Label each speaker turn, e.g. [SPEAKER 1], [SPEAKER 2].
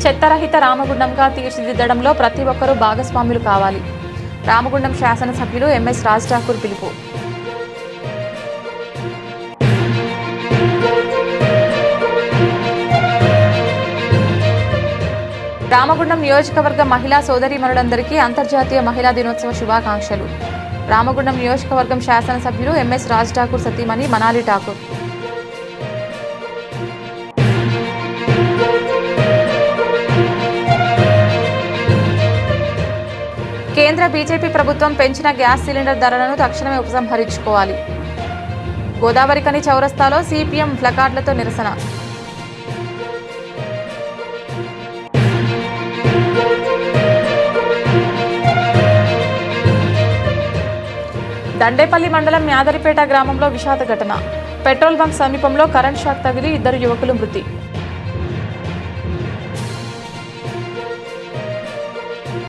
[SPEAKER 1] చెత్తరహిత రామగుండంగా తీర్చిదిద్దడంలో ప్రతి ఒక్కరూ భాగస్వాములు కావాలి. రామగుండం శాసనసభ్యులు ఎంఎస్ రాజ్ ఠాకూర్ పిలుపు. రామగుండం నియోజకవర్గ మహిళా సోదరీమణులందరికీ అంతర్జాతీయ మహిళా దినోత్సవ శుభాకాంక్షలు. రామగుండం నియోజకవర్గం శాసనసభ్యులు ఎంఎస్ రాజ్ ఠాకూర్ సతీమణి మనాలి ఠాకూర్. కేంద్ర బీజేపీ ప్రభుత్వం పెంచిన గ్యాస్ సిలిండర్ ధరలను తక్షణమే ఉపసంహరించుకోవాలి. గోదావరికని చౌరస్తాలో సిపిఎం ప్లకార్డులతో నిరసన. దండేపల్లి మండలం మ్యాదరిపేట గ్రామంలో విషాద ఘటన. పెట్రోల్ బంక్ సమీపంలో కరెంట్ షాక్ తగిలి 2 యువకులు మృతి.